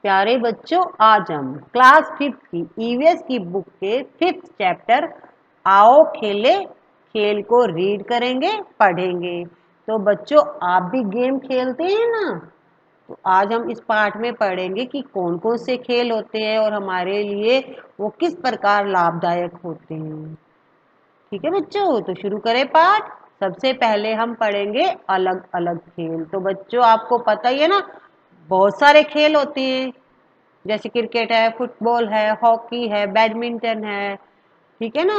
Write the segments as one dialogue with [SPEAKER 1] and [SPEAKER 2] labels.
[SPEAKER 1] प्यारे बच्चों, आज हम क्लास 5 की ईवीएस की बुक के 5th चैप्टर आओ खेले खेल को रीड करेंगे, पढ़ेंगे। तो बच्चों, आप भी गेम खेलते हैं ना? तो आज हम इस पाठ में पढ़ेंगे कि कौन कौन से खेल होते हैं और हमारे लिए वो किस प्रकार लाभदायक होते हैं। ठीक है बच्चों, तो शुरू करें पाठ। सबसे पहले हम पढ़ेंगे अलग अलग खेल। तो बच्चों, आपको पता ही है ना, बहुत सारे खेल होते हैं, जैसे क्रिकेट है, फुटबॉल है, हॉकी है, बैडमिंटन है। ठीक है ना,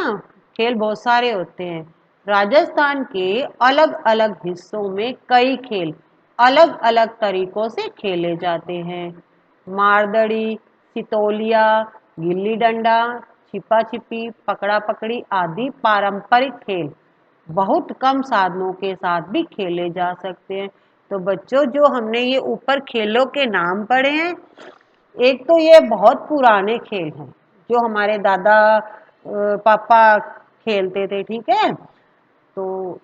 [SPEAKER 1] खेल बहुत सारे होते हैं। राजस्थान के अलग अलग हिस्सों में कई खेल अलग अलग तरीकों से खेले जाते हैं। मारदड़ी, सितोलिया, गिल्ली डंडा, छिपा छिपी, पकड़ा पकड़ी आदि पारंपरिक खेल बहुत कम साधनों के साथ भी खेले जा सकते हैं। तो बच्चों, जो हमने ये ऊपर खेलों के नाम पढ़े हैं, एक तो ये बहुत पुराने खेल हैं जो हमारे दादा पापा खेलते थे। ठीक है, तो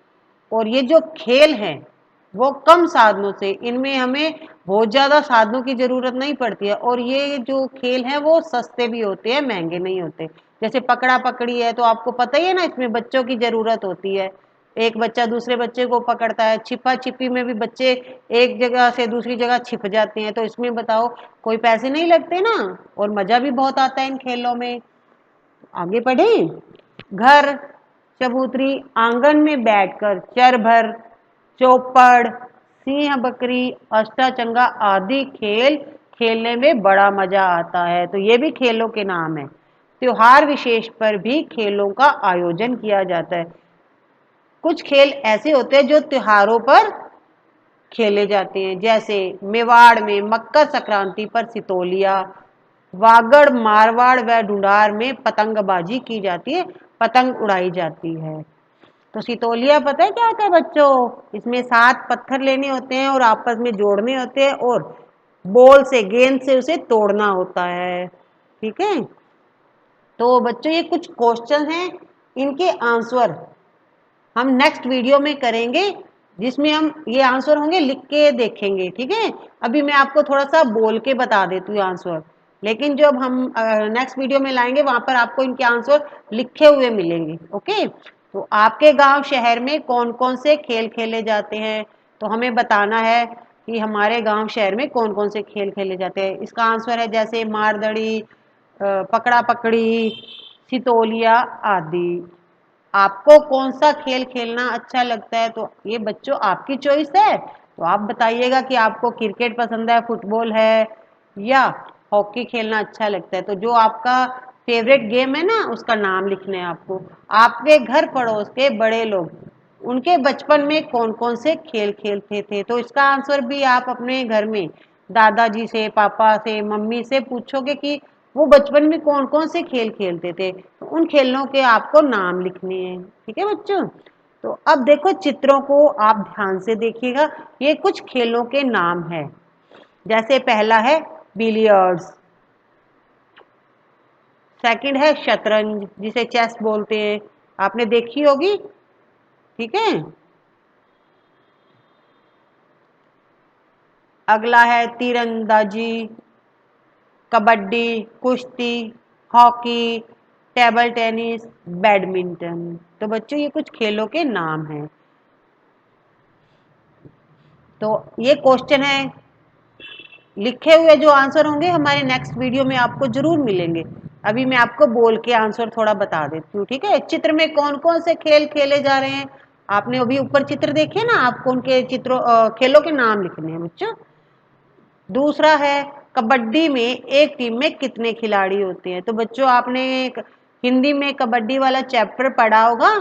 [SPEAKER 1] और ये जो खेल हैं वो कम साधनों से, इनमें हमें बहुत ज़्यादा साधनों की ज़रूरत नहीं पड़ती है, और ये जो खेल हैं वो सस्ते भी होते हैं, महंगे नहीं होते। जैसे पकड़ा पकड़ी है, तो आपको पता ही है ना, इसमें बच्चों की ज़रूरत होती है। एक बच्चा दूसरे बच्चे को पकड़ता है। छिपा छिपी में भी बच्चे एक जगह से दूसरी जगह छिप जाते हैं। तो इसमें बताओ, कोई पैसे नहीं लगते ना, और मज़ा भी बहुत आता है इन खेलों में। आगे बढ़े। घर, चबूतरी, आंगन में बैठकर चर भर, चौपड़, सिंह बकरी, अष्टाचंगा आदि खेल खेलने में बड़ा मजा आता है। तो ये भी खेलों के नाम है। त्योहार विशेष पर भी खेलों का आयोजन किया जाता है। कुछ खेल ऐसे होते हैं जो त्योहारों पर खेले जाते हैं, जैसे मेवाड़ में मकर संक्रांति पर सितोलिया, वागड़, मारवाड़ व ढूंढार में पतंगबाजी की जाती है, पतंग उड़ाई जाती है। तो सितोलिया पता है क्या होता है बच्चों? इसमें 7 पत्थर लेने होते हैं और आपस में जोड़ने होते हैं, और बॉल से, गेंद से उसे तोड़ना होता है। ठीक है, तो बच्चों ये कुछ क्वेश्चन हैं, इनके आंसर हम नेक्स्ट वीडियो में करेंगे, जिसमें हम ये आंसर होंगे लिख के देखेंगे। ठीक है, अभी मैं आपको थोड़ा सा बोल के बता देती हूँ आंसर, लेकिन जब हम नेक्स्ट वीडियो में लाएंगे वहां पर आपको इनके आंसर लिखे हुए मिलेंगे। ओके, तो आपके गांव शहर में कौन कौन से खेल खेले जाते हैं, तो हमें बताना है कि हमारे गांव शहर में कौन कौन से खेल खेले जाते हैं। इसका आंसर है जैसे मारदड़ी, पकड़ा पकड़ी, सितोलिया आदि। आपको कौन सा खेल खेलना अच्छा लगता है, तो ये बच्चों आपकी चॉइस है। तो आप बताइएगा कि आपको क्रिकेट पसंद है, फुटबॉल है, या हॉकी खेलना अच्छा लगता है। तो जो आपका फेवरेट गेम है ना, उसका नाम लिखना है आपको। आपके घर पड़ोस के बड़े लोग, उनके बचपन में कौन कौन से खेल खेलते थे, तो इसका आंसर भी आप अपने घर में दादाजी से, पापा से, मम्मी से पूछोगे कि वो बचपन में कौन कौन से खेल खेलते थे, तो उन खेलों के आपको नाम लिखने हैं। ठीक है बच्चों, तो अब देखो, चित्रों को आप ध्यान से देखिएगा। ये कुछ खेलों के नाम है, जैसे पहला है बिलियर्ड्स, सेकंड है शतरंज जिसे चेस बोलते हैं, आपने देखी होगी। ठीक है, अगला है तीरंदाजी, कबड्डी, कुश्ती, हॉकी, टेबल टेनिस, बैडमिंटन। तो बच्चों ये कुछ खेलों के नाम हैं। तो ये क्वेश्चन है, लिखे हुए जो आंसर होंगे हमारे नेक्स्ट वीडियो में आपको जरूर मिलेंगे। अभी मैं आपको बोल के आंसर थोड़ा बता देती हूँ। ठीक है, चित्र में कौन कौन से खेल खेले जा रहे हैं, आपने अभी ऊपर चित्र देखे ना, आपको उनके चित्रों खेलों के नाम लिखने हैं बच्चों। दूसरा है कबड्डी में एक टीम में कितने खिलाड़ी होते हैं। तो बच्चों, आपने हिंदी में कबड्डी वाला चैप्टर पढ़ा होगा,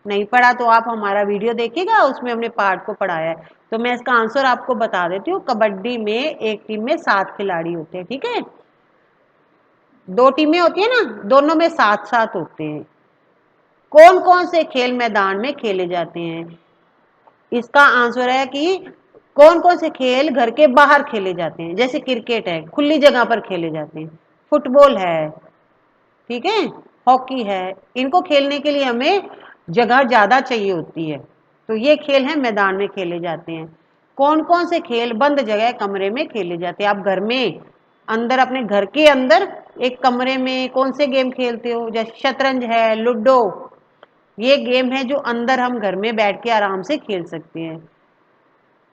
[SPEAKER 1] नहीं पढ़ा तो आप हमारा वीडियो देखिएगा, उसमें हमने पार्ट को पढ़ाया है। तो मैं इसका आंसर आपको बता देती हूँ। कबड्डी में एक टीम में 7 खिलाड़ी होते हैं। ठीक है, 2 टीमें होती है ना, दोनों में 7-7 होते हैं। कौन कौन से खेल मैदान में खेले जाते हैं, इसका आंसर है कि कौन कौन से खेल घर के बाहर खेले जाते हैं। जैसे क्रिकेट है, खुली जगह पर खेले जाते हैं। फुटबॉल है, ठीक है, हॉकी है, इनको खेलने के लिए हमें जगह ज्यादा चाहिए होती है। तो ये खेल है मैदान में खेले जाते हैं। कौन कौन से खेल बंद जगह कमरे में खेले जाते हैं। आप घर में अंदर अपने घर के अंदर एक कमरे में कौन से गेम खेलते हो, जैसे शतरंज है, लूडो, ये गेम है जो अंदर हम घर में बैठ के आराम से खेल सकते हैं।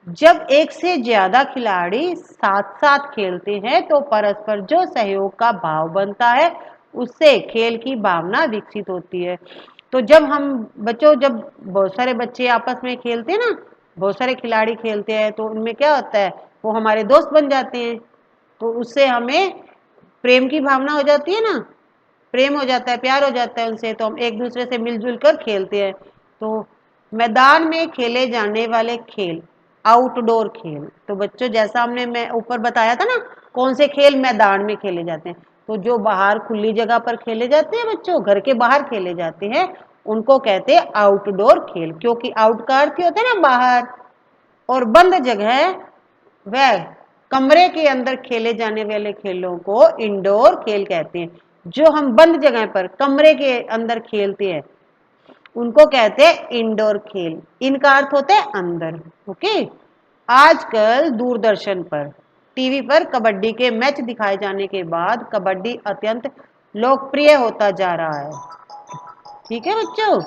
[SPEAKER 1] जब एक से ज्यादा खिलाड़ी साथ साथ खेलते हैं तो परस्पर जो सहयोग का भाव बनता है उससे खेल की भावना विकसित होती है। तो जब हम बच्चों, जब बहुत सारे बच्चे आपस में खेलते हैं ना, बहुत सारे खिलाड़ी खेलते हैं, तो उनमें क्या होता है, वो हमारे दोस्त बन जाते हैं। तो उससे हमें प्रेम की भावना हो जाती है ना, प्रेम हो जाता है, प्यार हो जाता है उनसे, तो हम एक दूसरे से मिलजुल कर खेलते हैं। तो मैदान में खेले जाने वाले खेल, आउटडोर खेल, तो बच्चों जैसा हमने मैं ऊपर बताया था ना, कौन से खेल मैदान में खेले जाते हैं, तो जो बाहर खुली जगह पर खेले जाते हैं बच्चों, घर के बाहर खेले जाते हैं, उनको कहते हैं आउटडोर खेल। क्योंकि आउट का अर्थ होता है ना बाहर, और बंद जगह वह कमरे के अंदर खेले जाने वाले खेलों को इंडोर खेल कहते हैं। जो हम बंद जगह पर कमरे के अंदर खेलते हैं उनको कहते हैं इंडोर खेल। इनका अर्थ होता है अंदर। ओके, आजकल दूरदर्शन पर, टीवी पर कबड्डी के मैच दिखाए जाने के बाद कबड्डी अत्यंत लोकप्रिय होता जा रहा है। ठीक है बच्चों,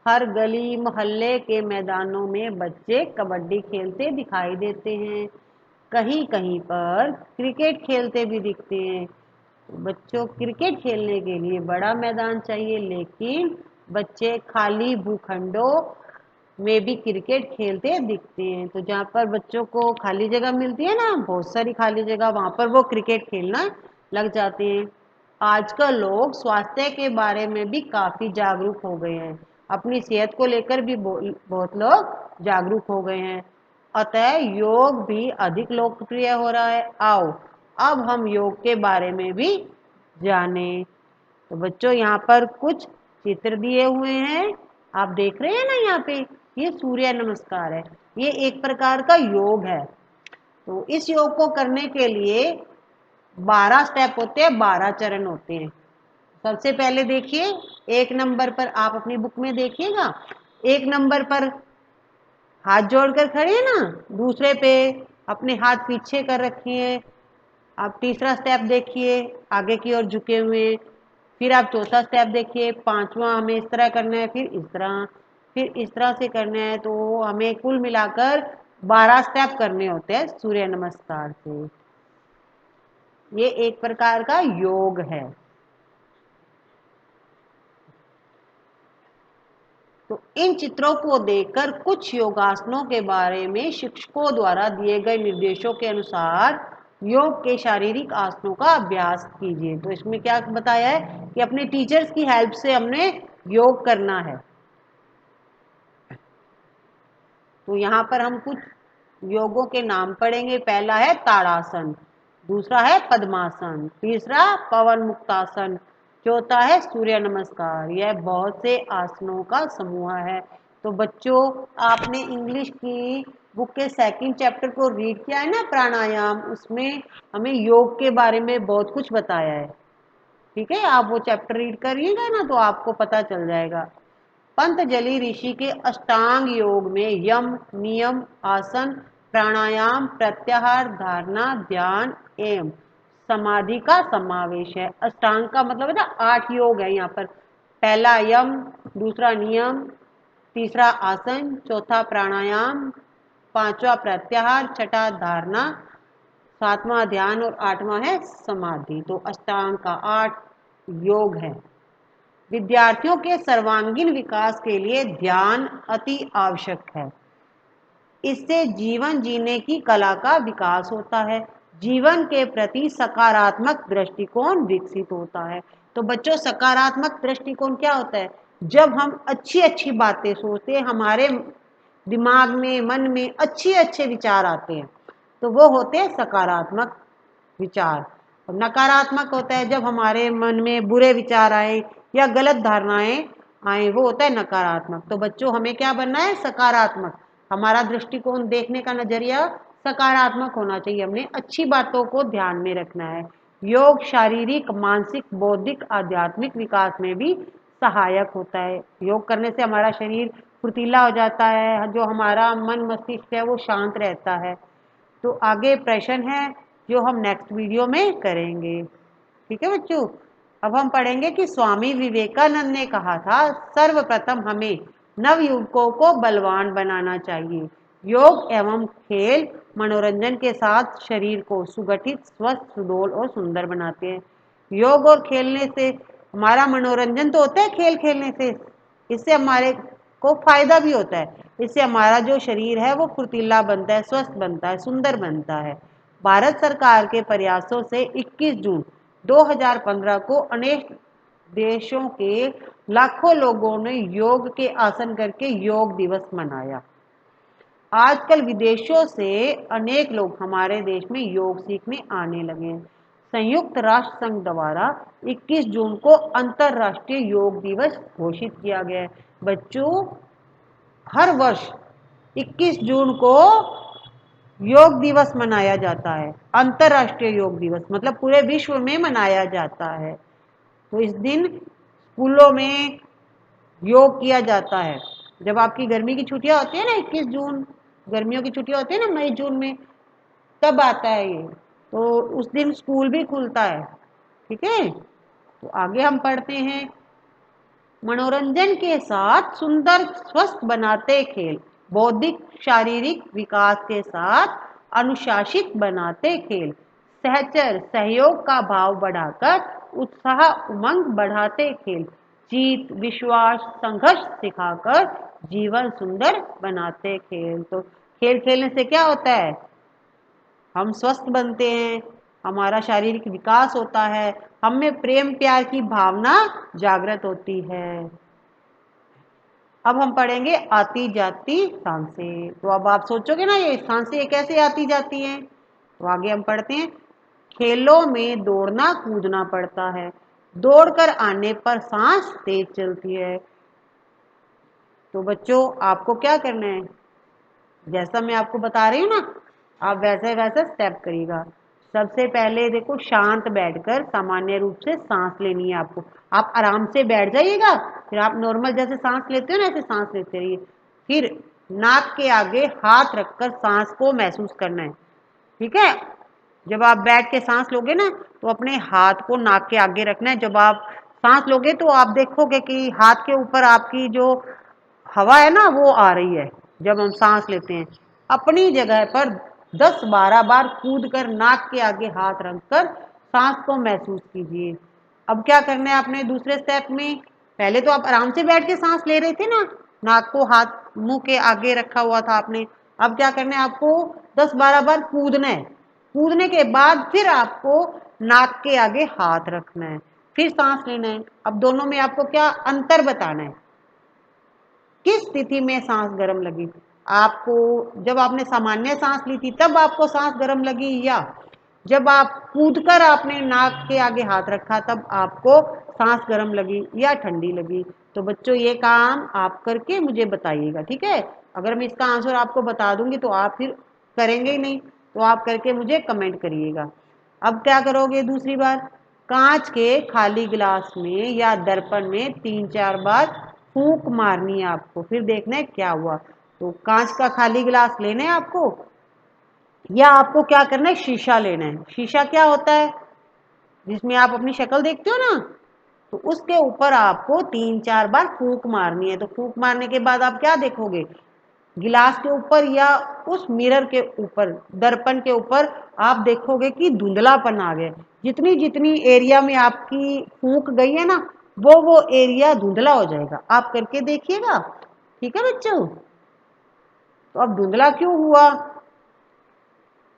[SPEAKER 1] हर गली मोहल्ले के मैदानों में बच्चे कबड्डी खेलते दिखाई देते हैं। कहीं कहीं पर क्रिकेट खेलते भी दिखते हैं। बच्चों, क्रिकेट खेलने के लिए बड़ा मैदान चाहिए, लेकिन बच्चे खाली भूखंडों में भी क्रिकेट खेलते दिखते हैं। तो जहाँ पर बच्चों को खाली जगह मिलती है ना, बहुत सारी खाली जगह, वहाँ पर वो क्रिकेट खेलना लग जाते हैं। आजकल लोग स्वास्थ्य के बारे में भी काफी जागरूक हो गए हैं। अपनी सेहत को लेकर भी बहुत लोग जागरूक हो गए हैं। अतः योग भी अधिक लोकप्रिय हो रहा है। आओ अब हम योग के बारे में भी जाने। तो बच्चों, यहाँ पर कुछ चित्र दिए हुए हैं, आप देख रहे हैं ना, यहाँ पे ये सूर्य नमस्कार है, ये एक प्रकार का योग है। तो इस योग को करने के लिए 12 स्टेप होते हैं, 12 चरण होते हैं। सबसे पहले देखिए, एक नंबर पर आप अपनी बुक में देखिएगा, एक नंबर पर हाथ जोड़कर खड़े हैं ना, दूसरे पे अपने हाथ पीछे कर रखिए। आप तीसरा स्टेप देखिए, आगे की ओर झुके हुए। फिर आप चौथा स्टेप देखिए, पांचवा हमें इस तरह करना है, फिर इस तरह से करना है। तो हमें कुल मिलाकर 12 स्टेप करने होते हैं सूर्य नमस्कार से। ये एक प्रकार का योग है। तो इन चित्रों को देखकर कुछ योगासनों के बारे में शिक्षकों द्वारा दिए गए निर्देशों के अनुसार योग के शारीरिक आसनों का अभ्यास कीजिए। तो इसमें क्या बताया है कि अपने टीचर्स की हेल्प से हमने योग करना है। तो यहाँ पर हम कुछ योगों के नाम पढ़ेंगे। पहला है ताड़ासन, दूसरा है पद्मासन, तीसरा पवन मुक्तासन, चौथा है सूर्य नमस्कार। यह बहुत से आसनों का समूह है। तो बच्चों, आपने इंग्लिश की बुक के सेकंड चैप्टर को रीड किया है ना, प्राणायाम, उसमें हमें योग के बारे में बहुत कुछ बताया है। ठीक है, आप वो चैप्टर रीड करिएगा ना तो आपको पता चल जाएगा। पंतजलि ऋषि के अष्टांग योग में यम, नियम, आसन, प्राणायाम, प्रत्याहार, धारणा, ध्यान एवं समाधि का समावेश है। अष्टांग का मतलब है ना 8 योग है यहाँ पर। पहला यम, दूसरा नियम, तीसरा आसन, चौथा प्राणायाम, पांचवा प्रत्याहार, छठा धारणा, सातवां ध्यान और आठवां है समाधि। तो अष्टांग का 8 योग है। विद्यार्थियों के सर्वांगीण विकास के लिए ध्यान अति आवश्यक है। इससे जीवन जीने की कला का विकास होता है, जीवन के प्रति सकारात्मक दृष्टिकोण विकसित होता है। तो बच्चों, सकारात्मक दृष्टिकोण क्या होता है? जब हम अच्छी अच्छी बातें सोचते हैं, हमारे दिमाग में, मन में अच्छे अच्छे विचार आते हैं, तो वो होते हैं सकारात्मक विचार। और नकारात्मक होता है जब हमारे मन में बुरे विचार आए या गलत धारणाएं आए, वो होता है नकारात्मक। तो बच्चों, हमें क्या बनना है? सकारात्मक। हमारा दृष्टिकोण, देखने का नजरिया सकारात्मक होना चाहिए। हमने अच्छी बातों को ध्यान में रखना है। योग शारीरिक, मानसिक, बौद्धिक, आध्यात्मिक विकास में भी सहायक होता है। योग करने से हमारा शरीर फुर्तीला हो जाता है, जो हमारा मन मस्तिष्क है वो शांत रहता है। तो आगे प्रश्न है जो हम नेक्स्ट वीडियो में करेंगे। ठीक है बच्चों, अब हम पढ़ेंगे कि स्वामी विवेकानंद ने कहा था सर्वप्रथम हमें नवयुवकों को बलवान बनाना चाहिए। योग एवं खेल मनोरंजन के साथ शरीर को सुगठित, स्वस्थ, सुडौल और सुंदर बनाते हैं। योग और खेलने से हमारा मनोरंजन तो होता है, खेल खेलने से इससे हमारे को फायदा भी होता है। इससे हमारा जो शरीर है वो फुर्तीला बनता है, स्वस्थ बनता है, सुंदर बनता है। भारत सरकार के प्रयासों से 21 जून 2015 को अनेक देशों के लाखों लोगों ने योग के आसन करके योग दिवस मनाया। आजकल विदेशों से अनेक लोग हमारे देश में योग सीखने आने लगे हैं। संयुक्त राष्ट्र संघ द्वारा 21 जून को अंतर्राष्ट्रीय योग दिवस घोषित किया गया है। बच्चों, हर वर्ष 21 जून को योग दिवस मनाया जाता है। अंतर्राष्ट्रीय योग दिवस मतलब पूरे विश्व में मनाया जाता है। तो इस दिन स्कूलों में योग किया जाता है। जब आपकी गर्मी की छुट्टियां होती है ना, 21 जून गर्मियों की छुट्टियां होती है ना, मई जून में, तब आता है ये। तो उस दिन स्कूल भी खुलता है। ठीक है, तो आगे हम पढ़ते हैं। मनोरंजन के साथ सुंदर स्वस्थ बनाते खेल, बौद्धिक शारीरिक विकास के साथ अनुशासित बनाते खेल, सहचर सहयोग का भाव बढ़ाकर उत्साह उमंग बढ़ाते खेल, जीत विश्वास संघर्ष सिखाकर जीवन सुंदर बनाते खेल। तो खेल खेलने से क्या होता है, हम स्वस्थ बनते हैं, हमारा शारीरिक विकास होता है, हम में प्रेम प्यार की भावना जागृत होती है। अब हम पढ़ेंगे आती जाती सांसें। तो अब आप सोचोगे ना ये सांसें कैसे आती जाती हैं, तो आगे हम पढ़ते हैं। खेलों में दौड़ना कूदना पड़ता है, दौड़कर आने पर सांस तेज चलती है। तो बच्चों आपको क्या करना है, जैसा मैं आपको बता रही हूँ ना, आप वैसे वैसे स्टेप करिएगा। सबसे पहले देखो, शांत बैठकर सामान्य रूप से सांस लेनी है आपको। आप आराम से बैठ जाइएगा, फिर आप नॉर्मल जैसे सांस लेते हो ना ऐसे सांस लेते रहिए। फिर नाक के आगे हाथ रखकर सांस को महसूस करना है। ठीक है, जब आप बैठ के सांस लोगे ना तो अपने हाथ को नाक के आगे रखना है। जब आप सांस लोगे तो आप देखोगे कि हाथ के ऊपर आपकी जो हवा है ना वो आ रही है। जब हम सांस लेते हैं अपनी जगह पर 10-12 बार कूद कर नाक के आगे हाथ रखकर सांस को महसूस कीजिए। अब क्या करना है आपने दूसरे स्टेप में, पहले तो आप आराम से बैठ के सांस ले रहे थे ना, नाक को हाथ मुंह के आगे रखा हुआ था आपने। अब क्या करना है आपको, 10-12 बार कूदना है। कूदने के बाद फिर आपको नाक के आगे हाथ रखना है, फिर सांस लेना है। अब दोनों में आपको क्या अंतर बताना है, किस स्थिति में सांस गर्म लगी आपको, जब आपने सामान्य सांस ली थी तब आपको सांस गर्म लगी, या जब आप कूदकर आपने नाक के आगे हाथ रखा तब आपको सांस गर्म लगी या ठंडी लगी। तो बच्चों ये काम आप करके मुझे बताइएगा। ठीक है, अगर मैं इसका आंसर आपको बता दूंगी तो आप फिर करेंगे ही नहीं, तो आप करके मुझे कमेंट करिएगा। अब क्या करोगे, दूसरी बार कांच के खाली गिलास में या दर्पण में 3-4 बार फूंक मारनी है आपको, फिर देखना है क्या हुआ। तो कांच का खाली गिलास लेना है आपको, या आपको क्या करना है, शीशा लेना है। शीशा क्या होता है, जिसमें आप अपनी शक्ल देखते हो ना, तो उसके ऊपर आपको 3-4 बार फूंक मारनी है। तो फूंक मारने के बाद आप क्या देखोगे, गिलास के ऊपर या उस मिरर के ऊपर, दर्पण के ऊपर आप देखोगे कि धुंधलापन आ गया। जितनी जितनी एरिया में आपकी फूंक गई है ना वो एरिया धुंधला हो जाएगा। आप करके देखिएगा। ठीक है बच्चों, तो अब धुंधला क्यों हुआ,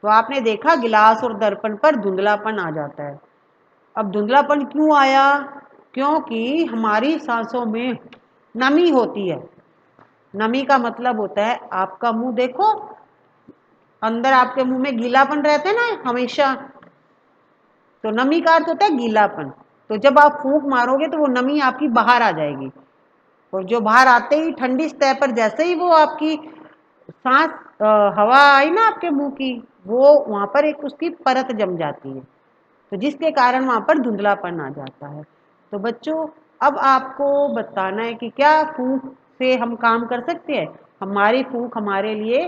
[SPEAKER 1] तो आपने देखा गिलास और दर्पण पर धुंधलापन आ जाता है। अब धुंधलापन क्यों आया, क्योंकि हमारी सांसों में नमी होती है। नमी का मतलब होता है, आपका मुंह देखो, अंदर आपके मुंह में गीलापन रहता है ना हमेशा, तो नमी का अर्थ होता है गीलापन। तो जब आप फूंक मारोगे तो वो नमी आपकी बाहर आ जाएगी, और जो बाहर आते ही ठंडी सतह पर जैसे ही वो आपकी सांस हवा आई ना आपके मुंह की, वो वहां पर एक उसकी परत जम जाती है, तो जिसके कारण वहां पर धुंधलापन आ जाता है। तो बच्चों अब आपको बताना है कि क्या फूंक से हम काम कर सकते हैं। हमारी फूंक हमारे लिए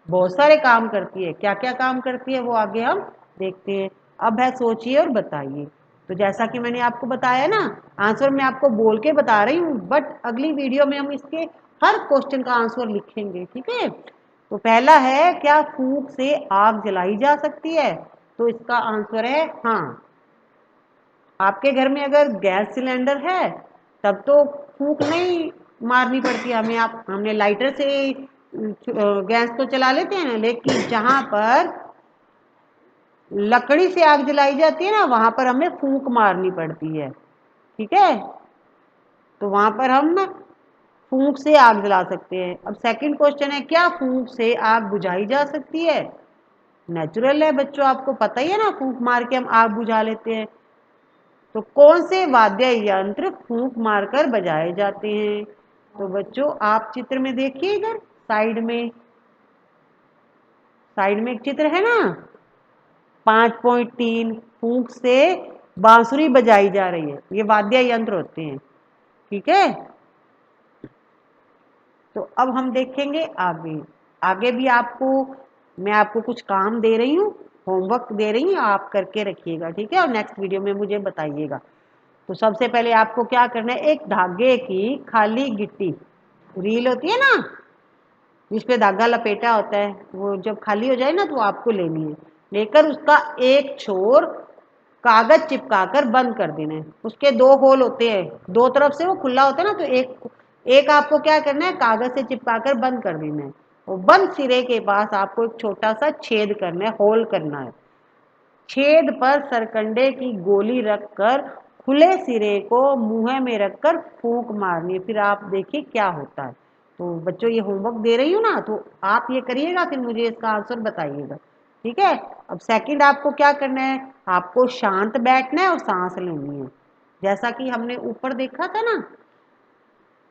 [SPEAKER 1] बहुत सारे काम करती है। क्या क्या काम करती है वो आगे हम देखते हैं। अब है सोचिए और बताइए। तो जैसा कि मैंने आपको बताया ना, आंसर मैं आपको बोल के बता रही हूँ, बट अगली वीडियो में हम इसके हर क्वेश्चन का आंसर लिखेंगे, ठीक है। तो पहला है, क्या फूंक से आग जलाई जा सकती है? तो इसका आंसर है हाँ। आपके घर में अगर गैस सिलेंडर है तब तो फूंक नहीं मारनी पड़ती हमें, आप हमने लाइटर से गैस तो चला लेते हैं ना, लेकिन जहां पर लकड़ी से आग जलाई जाती है ना, वहां पर हमें फूंक मारनी पड़ती है, ठीक है। तो वहां पर हम फूंक से आग जला सकते हैं। अब सेकंड क्वेश्चन है, क्या फूंक से आग बुझाई जा सकती है? नेचुरल है बच्चों, आपको पता ही है ना, फूंक मार के हम आग बुझा लेते हैं। तो कौन से वाद्य यंत्र फूंक मारकर बजाए जाते हैं? तो बच्चों आप चित्र में देखिए, इधर साइड में एक चित्र है ना, 5.3 फूंक से बांसुरी बजाई जा रही है, ये वाद्य यंत्र होते हैं, ठीक है। तो अब हम देखेंगे आगे। आगे भी आपको मैं आपको कुछ काम दे रही हूँ, होमवर्क दे रही हूँ, आप करके रखिएगा, ठीक है, और नेक्स्ट वीडियो में मुझे बताइएगा। तो सबसे पहले आपको क्या करना है, एक धागे की खाली गिट्टी, रील होती है ना जिसपे धागा लपेटा होता है, वो जब खाली हो जाए ना तो आपको लेनी है। लेकर उसका एक छोर कागज चिपकाकर बंद कर देना है। उसके दो होल होते हैं, दो तरफ से वो खुला होता है ना, तो एक एक आपको क्या करना है, कागज से चिपकाकर बंद कर देना है। और बंद सिरे के पास आपको एक छोटा सा छेद करना है, होल करना है। छेद पर सरकंडे की गोली रखकर खुले सिरे को मुंह में रखकर फूंक मारनी है। फिर आप देखिए क्या होता है। तो बच्चों ये होमवर्क दे रही हूँ ना, तो आप ये करिएगा, फिर मुझे इसका आंसर बताइएगा, ठीक है। अब सेकंड आपको क्या करना है, आपको शांत बैठना है और सांस लेनी है। जैसा कि हमने ऊपर देखा था ना,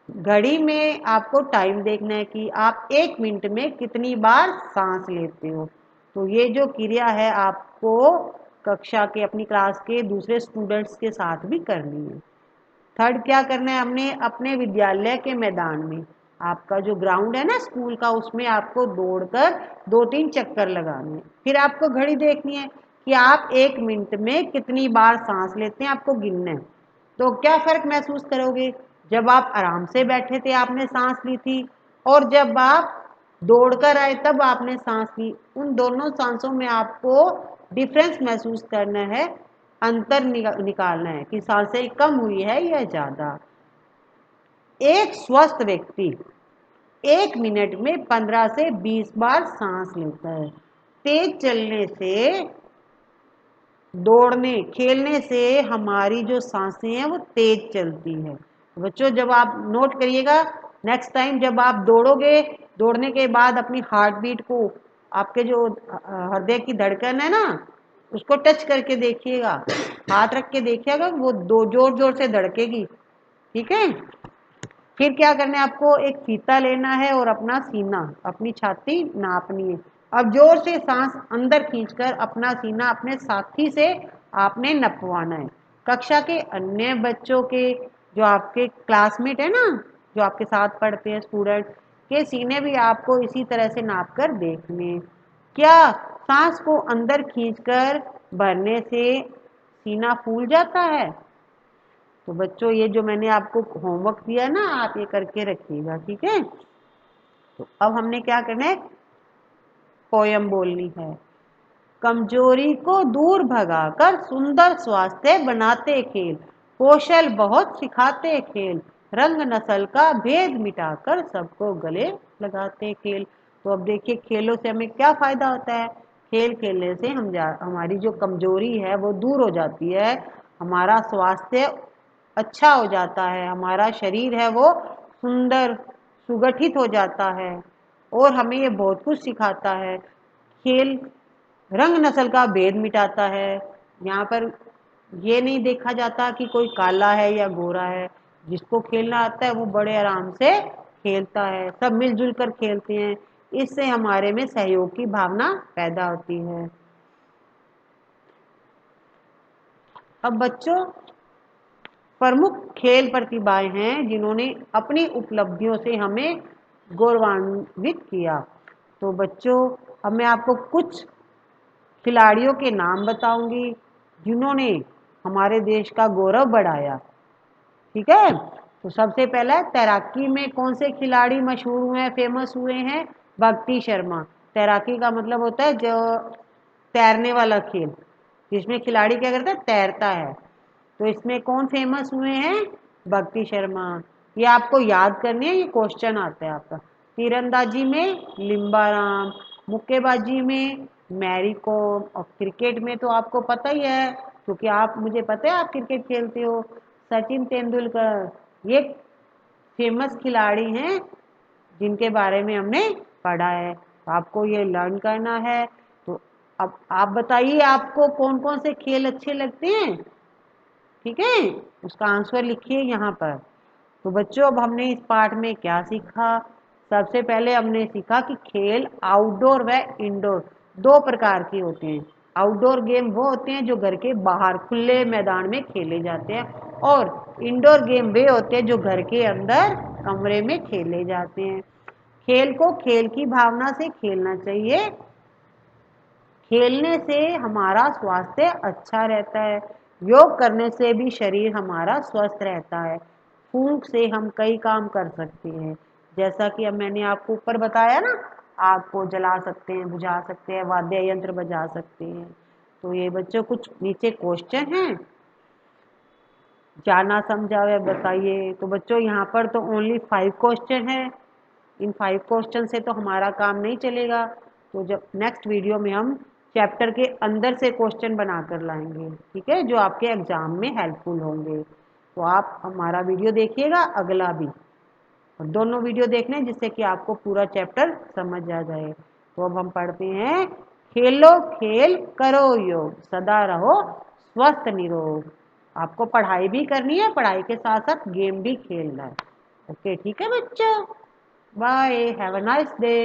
[SPEAKER 1] घड़ी में आपको टाइम देखना है कि आप 1 मिनट में कितनी बार सांस लेते हो। तो ये जो क्रिया है आपको कक्षा के, अपनी क्लास के दूसरे स्टूडेंट्स के साथ भी करनी है। थर्ड क्या करना है, हमने अपने विद्यालय के मैदान में, आपका जो ग्राउंड है ना स्कूल का, उसमें आपको दौड़कर 2-3 चक्कर लगाने हैं। फिर आपको घड़ी देखनी है कि आप 1 मिनट में कितनी बार सांस लेते हैं, आपको गिनना है। तो क्या फर्क महसूस करोगे, जब आप आराम से बैठे थे आपने सांस ली थी, और जब आप दौड़कर आए तब आपने सांस ली, उन दोनों सांसों में आपको डिफरेंस महसूस करना है, अंतर निकालना है कि सांसें कम हुई है या ज्यादा। एक स्वस्थ व्यक्ति 1 मिनट में 15 से 20 बार सांस लेता है। तेज चलने से, दौड़ने खेलने से हमारी जो सांसें हैं वो तेज चलती है। बच्चों जब आप नोट करिएगा, नेक्स्ट टाइम जब आप दौड़ोगे, दौड़ने के बाद अपनी हार्ट बीट को, आपके जो हृदय की धड़कन है ना, उसको टच करके देखिएगा, हाथ रख के देखिएगा, वो दो जोर जोर से धड़केगी, ठीक है। फिर क्या करना है, आपको एक फीता लेना है और अपना सीना, अपनी छाती नापनी है। अब जोर से सांस अंदर खींचकर अपना सीना अपने साथी से आपने नपवाना है। कक्षा के अन्य बच्चों के, जो आपके क्लासमेट है ना, जो आपके साथ पढ़ते हैं स्टूडेंट, के सीने भी आपको इसी तरह से नाप कर देखने। क्या सांस को अंदर खींचकर भरने से सीना फूल जाता है? तो बच्चों ये जो मैंने आपको होमवर्क दिया है ना, आप ये करके रखिएगा, ठीक है। तो अब हमने क्या करना है, पोयम बोलनी है। कमजोरी को दूर भगाकर सुंदर स्वास्थ्य बनाते खेल, कौशल बहुत सिखाते खेल, रंग नस्ल का भेद मिटाकर सबको गले लगाते खेल। तो अब देखिए खेलों से हमें क्या फायदा होता है, खेल खेलने से हमारी जो कमजोरी है वो दूर हो जाती है, हमारा स्वास्थ्य अच्छा हो जाता है, हमारा शरीर है वो सुंदर सुगठित हो जाता है, और हमें ये बहुत कुछ सिखाता है। खेल रंग नस्ल का भेद मिटाता है। यहाँ पर ये नहीं देखा जाता कि कोई काला है या गोरा है, जिसको खेलना आता है वो बड़े आराम से खेलता है, सब मिलजुल कर खेलते हैं। इससे हमारे में सहयोग की भावना पैदा होती है। अब बच्चों प्रमुख खेल प्रतिभाएं हैं जिन्होंने अपनी उपलब्धियों से हमें गौरवान्वित किया। तो बच्चों अब मैं आपको कुछ खिलाड़ियों के नाम बताऊंगी जिन्होंने हमारे देश का गौरव बढ़ाया। ठीक है, तो सबसे पहला तैराकी में कौन से खिलाड़ी मशहूर हुए हैं, फेमस हुए हैं? भक्ति शर्मा। तैराकी का मतलब होता है जो तैरने वाला खेल, जिसमें खिलाड़ी क्या करता है, तैरता है। तो इसमें कौन फेमस हुए हैं? भक्ति शर्मा। ये आपको याद करनी है, ये क्वेश्चन आता है आपका। तीरंदाजी में लिम्बाराम, मुक्केबाजी में मैरी कॉम, और क्रिकेट में तो आपको पता ही है, क्योंकि आप, मुझे पता है आप क्रिकेट खेलते हो, सचिन तेंदुलकर। ये फेमस खिलाड़ी हैं जिनके बारे में हमने पढ़ा है, तो आपको ये लर्न करना है। तो अब आप बताइए आपको कौन कौन से खेल अच्छे लगते हैं? ठीक है, उसका आंसर लिखिए यहाँ पर। तो बच्चों अब हमने इस पाठ में क्या सीखा? सबसे पहले हमने सीखा कि खेल आउटडोर व इंडोर दो प्रकार के होते हैं। आउटडोर गेम वो होते हैं जो घर के बाहर खुले मैदान में खेले जाते हैं, और इंडोर गेम वे होते हैं जो घर के अंदर कमरे में खेले जाते हैं। खेल को खेल की भावना से खेलना चाहिए। खेलने से हमारा स्वास्थ्य अच्छा रहता है। योग करने से भी शरीर हमारा स्वस्थ रहता है। फूंक से हम कई काम कर सकते हैं, जैसा कि अब मैंने आपको ऊपर बताया ना, आग को जला सकते हैं, बुझा सकते हैं, वाद्य यंत्र बजा सकते हैं। तो ये बच्चों कुछ नीचे क्वेश्चन हैं, जाना समझा हुआ बताइए। तो बच्चों यहाँ पर तो ओनली 5 क्वेश्चन है, इन 5 क्वेश्चन से तो हमारा काम नहीं चलेगा। तो जब नेक्स्ट वीडियो में हम चैप्टर के अंदर से क्वेश्चन बनाकर लाएंगे, ठीक है, जो आपके एग्जाम में हेल्पफुल होंगे। तो आप हमारा वीडियो देखिएगा अगला भी, और दोनों वीडियो देख लें जिससे कि आपको पूरा चैप्टर समझ आ जाए। तो अब हम पढ़ते हैं, खेलो खेल करो योग, सदा रहो स्वस्थ निरोग। आपको पढ़ाई भी करनी है, पढ़ाई के साथ साथ गेम भी खेलना है। ओके, ठीक है बच्चों, bye, have a nice day.